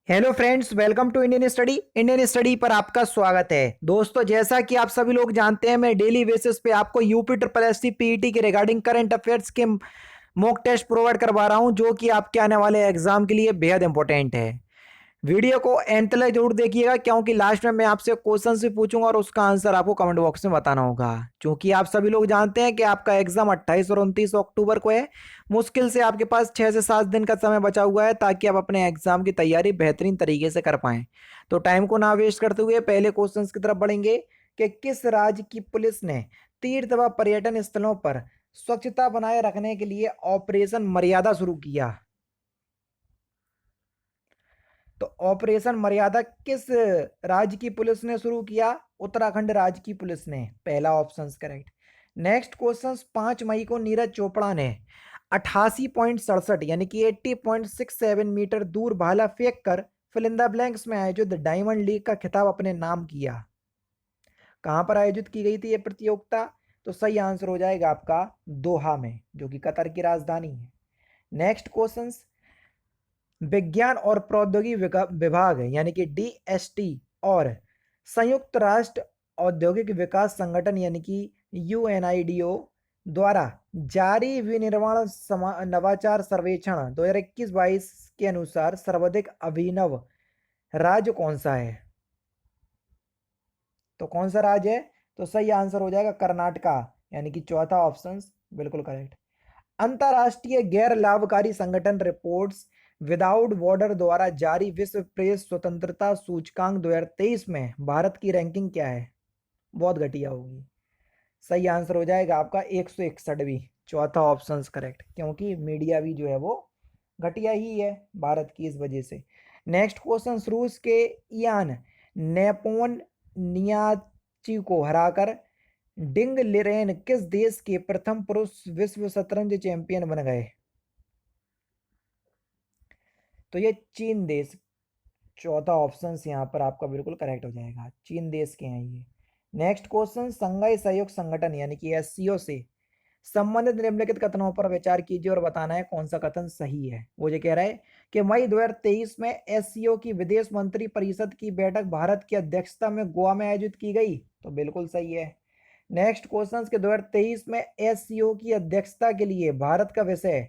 Hello friends, welcome to Indian study पर आपका स्वागत है। दोस्तों, जैसा कि आप सभी लोग जानते हैं, मैं डेली बेसिस पे आपको UP triple S C PET के रिगार्डिंग करंट अफेयर्स के मॉक टेस्ट प्रोवाइड करवा रहा हूं, जो कि आपके आने वाले एग्जाम के लिए बेहद इंपॉर्टेंट है। वीडियो को एंड तक जरूर देखिएगा, क्योंकि लास्ट में मैं आपसे क्वेश्चन भी पूछूंगा और उसका आंसर आपको कमेंट बॉक्स में बताना होगा। क्योंकि आप सभी लोग जानते हैं कि आपका एग्जाम 28 और 29 अक्टूबर को है। मुश्किल से आपके पास 6 से 7 दिन का समय बचा हुआ है, ताकि आप अपने एग्जाम की तैयारी बेहतरीन तरीके से कर पाएं। तो टाइम को ना वेस्ट करते हुए पहले क्वेश्चन की तरफ बढ़ेंगे कि किस राज्य की पुलिस ने तीर्थ व पर्यटन स्थलों पर स्वच्छता बनाए रखने के लिए ऑपरेशन मर्यादा शुरू किया। तो ऑपरेशन मर्यादा किस राज्य की पुलिस ने शुरू किया? उत्तराखंड राज्य की पुलिस ने। पहला ऑप्शन करेक्ट। नेक्स्ट क्वेश्चन, 5 मई को नीरज चोपड़ा ने 88.67 यानी कि 80.67 मीटर दूर भाला फेंक कर फिल इन द ब्लैंक्स में आयोजित डायमंड लीग का खिताब अपने नाम किया। कहां पर आयोजित की गई थी यह प्रतियोगिता? तो सही आंसर हो जाएगा आपका दोहा में, जो कि कतर की राजधानी है। नेक्स्ट क्वेश्चन, विज्ञान और प्रौद्योगिकी विभाग यानी कि डीएसटी और संयुक्त राष्ट्र औद्योगिक विकास संगठन यानी कि यूएनआईडीओ द्वारा जारी विनिर्माण नवाचार सर्वेक्षण 2021-22 के अनुसार सर्वाधिक अभिनव राज्य कौन सा है? तो कौन सा राज्य है? तो सही आंसर हो जाएगा कर्नाटका, यानी कि चौथा ऑप्शन बिल्कुल करेक्ट। अंतरराष्ट्रीय गैर लाभकारी संगठन रिपोर्ट्स विदाउट बॉर्डर द्वारा जारी विश्व प्रेस स्वतंत्रता सूचकांक 2023 में भारत की रैंकिंग क्या है? बहुत घटिया होगी। सही आंसर हो जाएगा आपका 161वीं, चौथा ऑप्शन करेक्ट, क्योंकि मीडिया भी जो है वो घटिया ही है भारत की, इस वजह से। नेक्स्ट क्वेश्चन, रूस के इयान नेपोन नियाची को हराकर डिंग लिरेन किस देश के प्रथम पुरुष विश्व शतरंज चैंपियन बन गए? तो ये चीन देश, चौथा ऑप्शन यहाँ पर आपका बिल्कुल करेक्ट हो जाएगा, चीन देश के हैं ये। नेक्स्ट क्वेश्चन, संघाई सहयोग संगठन यानी कि एससीओ से संबंधित निम्नलिखित कथनों पर विचार कीजिए और बताना है कौन सा कथन सही है। वो ये कह रहा है कि मई 2023 में एससीओ की विदेश मंत्री परिषद की बैठक भारत की अध्यक्षता में गोवा में आयोजित की गई। तो बिल्कुल सही है। नेक्स्ट क्वेश्चन के 2023 में एससीओ की अध्यक्षता के लिए भारत का विषय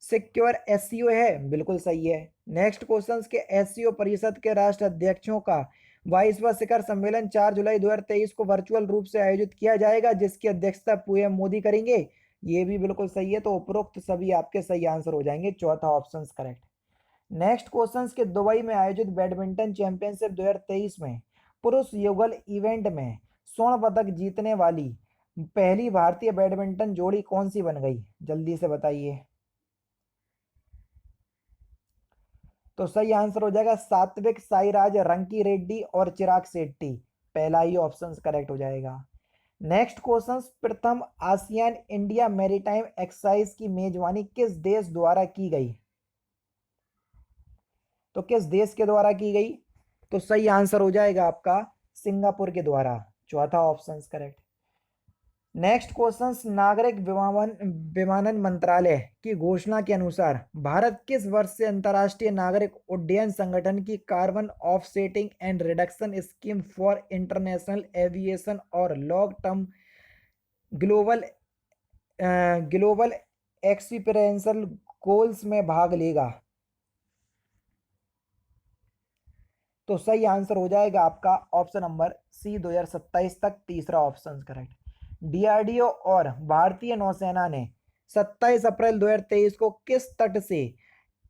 सिक्योर एससीओ है। बिल्कुल सही है। नेक्स्ट क्वेश्चन के एससीओ परिषद के राष्ट्र अध्यक्षों का 22वां शिखर सम्मेलन 4 जुलाई 2023 को वर्चुअल रूप से आयोजित किया जाएगा, जिसकी अध्यक्षता पीएम मोदी करेंगे। ये भी बिल्कुल सही है। तो उपरोक्त सभी आपके सही आंसर हो जाएंगे, चौथा ऑप्शन करेक्ट। नेक्स्ट क्वेश्चन के दुबई में आयोजित बैडमिंटन चैंपियनशिप 2023 में पुरुष युगल इवेंट में स्वर्ण पदक जीतने वाली पहली भारतीय बैडमिंटन जोड़ी कौन सी बन गई? जल्दी से बताइए। तो सही आंसर हो जाएगा सात्विक साईराज रंकी रेड्डी और चिराग शेट्टी। पहला ही ऑप्शन करेक्ट हो जाएगा। नेक्स्ट क्वेश्चन, प्रथम आसियान इंडिया मैरीटाइम एक्सरसाइज की मेजबानी किस देश द्वारा की गई? तो किस देश के द्वारा की गई? तो सही आंसर हो जाएगा आपका सिंगापुर के द्वारा, चौथा ऑप्शन करेक्ट। नेक्स्ट क्वेश्चन, नागरिक विमानन मंत्रालय की घोषणा के अनुसार भारत किस वर्ष से अंतर्राष्ट्रीय नागरिक उड्डयन संगठन की carbon offsetting and reduction scheme for international aviation और long term global global experiential goals में भाग लेगा? तो सही आंसर हो जाएगा आपका ऑप्शन नंबर सी, 2027 तक, तीसरा ऑप्शन करेक्ट। डीआरडीओ और भारतीय नौसेना ने 27 अप्रैल 2023 को किस तट से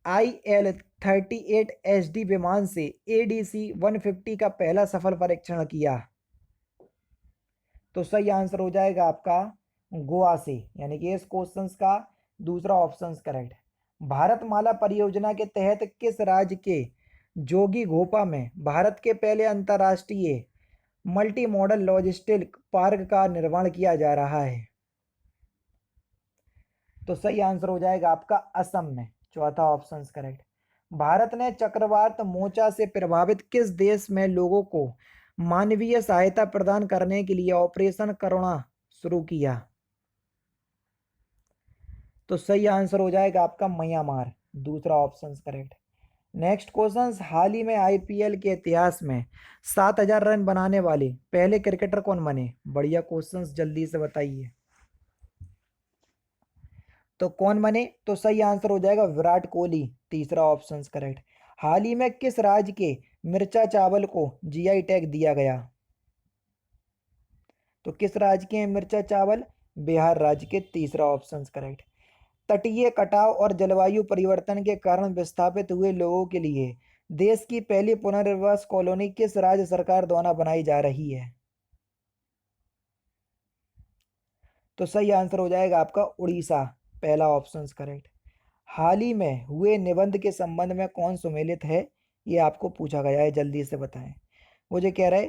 IL-38 HD विमान से ADC-150 का पहला सफल परीक्षण किया? तो सही आंसर हो जाएगा आपका गोवा से, यानी कि इस क्वेश्चन का दूसरा ऑप्शन करेक्ट। भारतमाला परियोजना के तहत किस राज्य के जोगी घोपा में भारत के पहले अंतर्राष्ट्रीय मल्टी मॉडल लॉजिस्टिक पार्क का निर्माण किया जा रहा है? तो सही आंसर हो जाएगा आपका असम में, चौथा ऑप्शन करेक्ट। भारत ने चक्रवात मोचा से प्रभावित किस देश में लोगों को मानवीय सहायता प्रदान करने के लिए ऑपरेशन करुणा शुरू किया? तो सही आंसर हो जाएगा आपका म्यांमार, दूसरा ऑप्शन करेक्ट। नेक्स्ट क्वेश्चन, हाल ही में आईपीएल के इतिहास में 7,000 रन बनाने वाले पहले क्रिकेटर कौन बने? बढ़िया क्वेश्चंस, जल्दी से बताइए। तो कौन बने? तो सही आंसर हो जाएगा विराट कोहली, तीसरा ऑप्शन करेक्ट। हाल ही में किस राज्य के मिर्चा चावल को जीआई टैग दिया गया? तो किस राज्य के हैं मिर्चा चावल? बिहार राज्य के, तीसरा ऑप्शन करेक्ट। तटीय कटाव और जलवायु परिवर्तन के कारण विस्थापित हुए लोगों के लिए देश की पहली पुनर्वास कॉलोनी किस राज्य सरकार द्वारा बनाई जा रही है? तो सही आंसर हो जाएगा आपका उड़ीसा, पहला ऑप्शन करेक्ट। हाल ही में हुए निबंध के संबंध में कौन सुमेलित है? ये आपको पूछा गया है, जल्दी से बताएं। मुझे कह रहे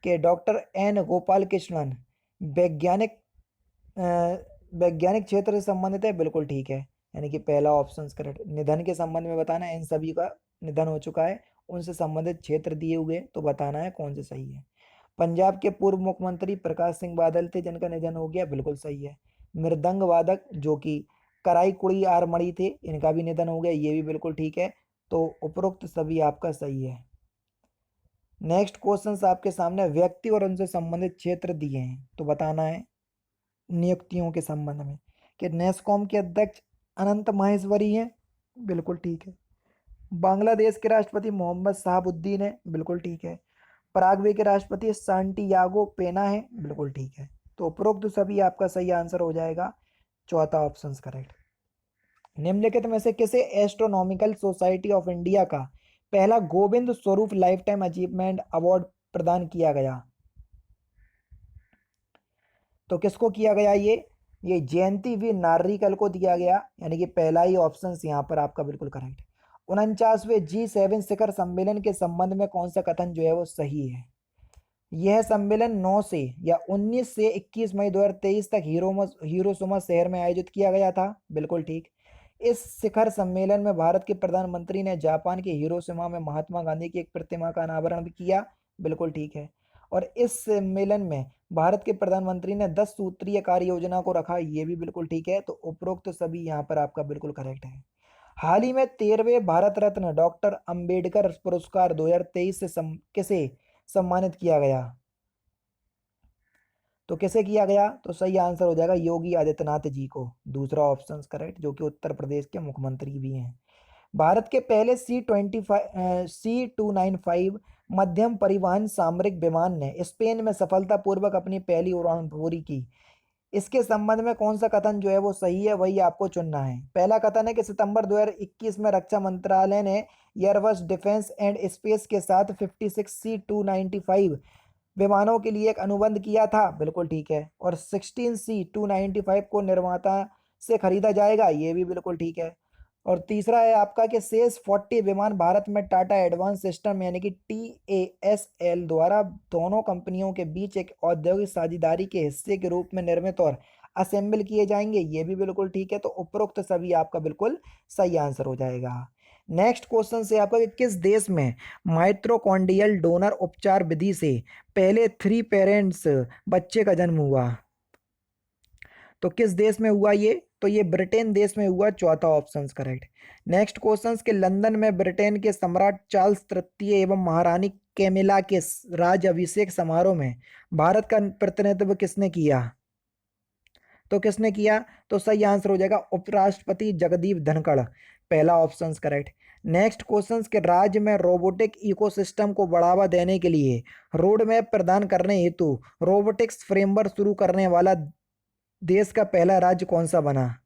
कि डॉक्टर एन गोपाल कृष्णन वैज्ञानिक वैज्ञानिक क्षेत्र से संबंधित है, बिल्कुल ठीक है, यानी कि पहला ऑप्शन करेक्ट। निधन के संबंध में बताना है, इन सभी का निधन हो चुका है, उनसे संबंधित क्षेत्र दिए हुए, तो बताना है कौन से सही है। पंजाब के पूर्व मुख्यमंत्री प्रकाश सिंह बादल थे जिनका निधन हो गया, बिल्कुल सही है। मृदंग वादक जो कि कराईकुड़ी आर मणि थे, इनका भी निधन हो गया, ये भी बिल्कुल ठीक है। तो उपरोक्त सभी आपका सही है। नेक्स्ट क्वेश्चन आपके सामने व्यक्ति और उनसे संबंधित क्षेत्र दिए हैं, तो बताना है नियुक्तियों के संबंध में कि नेस्कॉम के अध्यक्ष अनंत माहेश्वरी हैं, बिल्कुल ठीक है। बांग्लादेश के राष्ट्रपति मोहम्मद साहबुद्दीन है, बिल्कुल ठीक है। पराग्वे के राष्ट्रपति सांटियागो पेना है, बिल्कुल ठीक है। तो उपरोक्त सभी आपका सही आंसर हो जाएगा, चौथा ऑप्शन करेक्ट। निम्नलिखित में से किसे एस्ट्रोनॉमिकल सोसाइटी ऑफ इंडिया का पहला Govind Swarup life time achievement award प्रदान किया गया? तो किसको किया गया? ये जयंती वी नार्रिकल को दिया गया, यानी कि पहला ही ऑप्शन यहाँ पर आपका बिल्कुल करेक्ट। 49वें G7 शिखर सम्मेलन के संबंध में कौन सा कथन जो है वो सही है? यह सम्मेलन 9 से या 19 से 21 मई 2023 तक हिरोशिमा शहर में आयोजित किया गया था, बिल्कुल ठीक। इस शिखर सम्मेलन में भारत के प्रधानमंत्री ने जापान के हिरोशिमा में महात्मा गांधी की एक प्रतिमा का अनावरण भी किया, बिल्कुल ठीक है। और इस सम्मेलन में भारत के प्रधानमंत्री ने 10 सूत्रीय कार्य योजना को रखा, ये भी बिल्कुल ठीक है। तो उपरोक्त सभी यहाँ पर आपका बिल्कुल करेक्ट है। हाल ही में 13वें भारत रत्न डॉक्टर अंबेडकर पुरस्कार 2023 से किसे सम्मानित किया गया? तो किसे किया गया? तो सही आंसर हो जाएगा योगी आदित्यनाथ जी को, दूसरा ऑप्शन करेक्ट, जो कि उत्तर प्रदेश के मुख्यमंत्री भी हैं। भारत के पहले C295 मध्यम परिवहन सामरिक विमान ने स्पेन में सफलतापूर्वक अपनी पहली उड़ान पूरी की। इसके संबंध में कौन सा कथन जो है वो सही है, वही आपको चुनना है। पहला कथन है कि सितंबर 2021 में रक्षा मंत्रालय ने एयरबस डिफेंस एंड स्पेस के साथ 56 C295 विमानों के लिए एक अनुबंध किया था, बिल्कुल ठीक है। और 16 C295 को निर्माता से खरीदा जाएगा, ये भी बिल्कुल ठीक है। और तीसरा है आपका कि शेष 40 विमान भारत में टाटा एडवांस सिस्टम यानी कि TASL द्वारा दोनों कंपनियों के बीच एक औद्योगिक साझेदारी के हिस्से के रूप में निर्मित और असेंबल किए जाएंगे, ये भी बिल्कुल ठीक है। तो उपरोक्त सभी आपका बिल्कुल सही आंसर हो जाएगा। नेक्स्ट क्वेश्चन से आपका कि किस देश में माइट्रोकॉन्ड्रियल डोनर उपचार विधि से पहले 3 पेरेंट्स बच्चे का जन्म हुआ? तो किस देश में हुआ ये? तो ये ब्रिटेन देश में हुआ, चौथा ऑप्शन करेक्ट। नेक्स्ट क्वेश्चन के लंदन में ब्रिटेन के सम्राट चार्ल्स तृतीय एवं महारानी कैमिला के राज अभिषेक समारोह में भारत का प्रतिनिधित्व किसने किया? तो किसने किया? तो सही आंसर हो जाएगा उपराष्ट्रपति जगदीप धनखड़, पहला ऑप्शन करेक्ट। नेक्स्ट क्वेश्चन के राज्य में रोबोटिक इकोसिस्टम को बढ़ावा देने के लिए रोड मैप प्रदान करने हेतु रोबोटिक्स फ्रेमवर्क शुरू करने वाला देश का पहला राज्य कौन सा बना?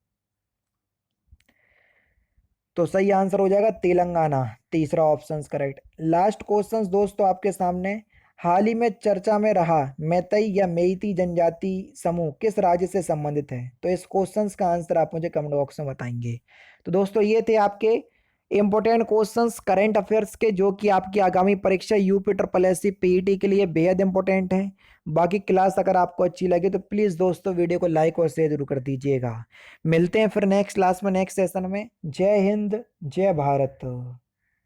तो सही आंसर हो जाएगा तेलंगाना, तीसरा ऑप्शन करेक्ट। लास्ट क्वेश्चन दोस्तों आपके सामने, हाल ही में चर्चा में रहा मैतई या मेइती जनजाति समूह किस राज्य से संबंधित है? तो इस क्वेश्चन का आंसर आप मुझे कमेंट बॉक्स में बताएंगे। तो दोस्तों ये थे आपके इंपॉर्टेंट क्वेश्चंस करंट अफेयर्स के, जो कि आपकी आगामी परीक्षा यूपी ट्रिपल एससी पीईटी के लिए बेहद इंपॉर्टेंट है। बाकी क्लास अगर आपको अच्छी लगे तो प्लीज़ दोस्तों वीडियो को लाइक और शेयर जरूर कर दीजिएगा। मिलते हैं फिर नेक्स्ट क्लास में, नेक्स्ट सेशन में। जय हिंद, जय भारत।